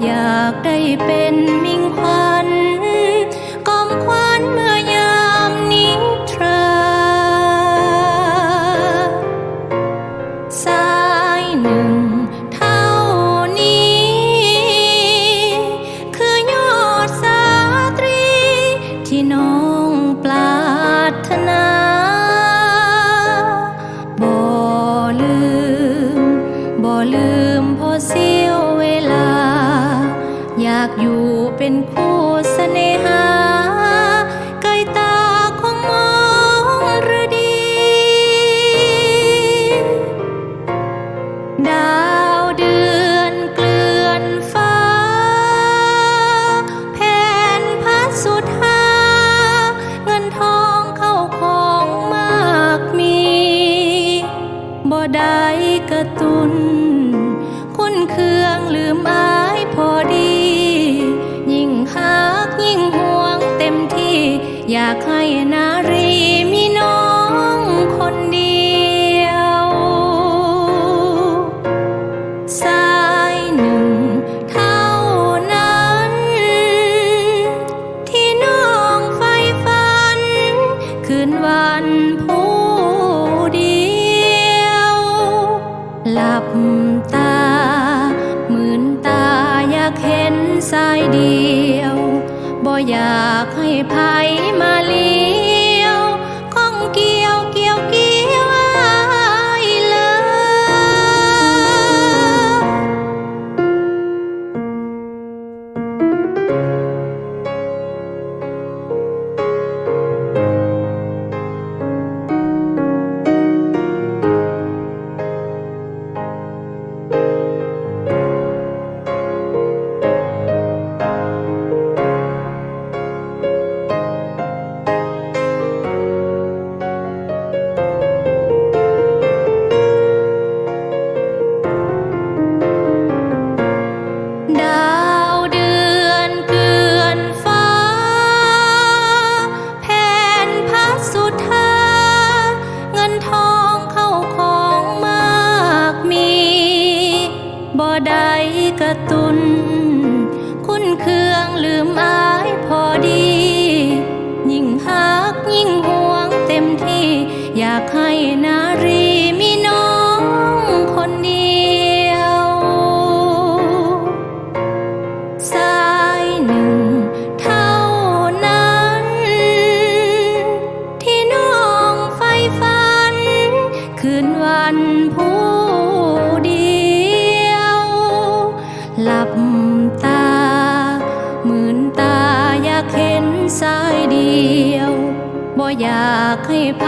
อยากได้เป็นมิ่งขวัญกอมขวัญเมื่อยามนิทราสายหนึ่งเท่านี้คือยอดสาตรีที่น้องปรารถนาบ่ลืมพอเสียวเวลาอยากอยู่เป็นคู่เสน่หาใกล้ตาของมองฤดีดาวเดือนเกลื่อนฟ้าแผ่นพัดสุธาเงินทองเข้าของมากมีบ่ได้กระตุนคุ้นเครื่องลืมอายพอดียิ่งหักยิ่งห่วงเต็มที่อยากให้นารีมีน้องคนเดียวสายหนึ่งเท่านั้นที่น้องใฝ่ฝันคืนวันผู้เดียวหลับตามื่นตาอยากเห็นสายเดียวบ่อยากให้ไผมาเลี้ยวข้องเกี่ยวอายเลยดาวเดือนเกลื่อนฟ้าแผ่นพัดสุธาเงินทองเข้าของมากมีบ่ได้กระตุนคุ้นเครื่องลืมอายพอดียิ่งหักยิ่งห่วงเต็มที่อยากให้นารีมีน้องคนเดียวสายหนึ่งเท่านั้นที่น้องใฝ่ฝันคืนวันผู้เดียวหลับตามื่นตาอยากเห็นสายเดียวบ่อยากให้ไผ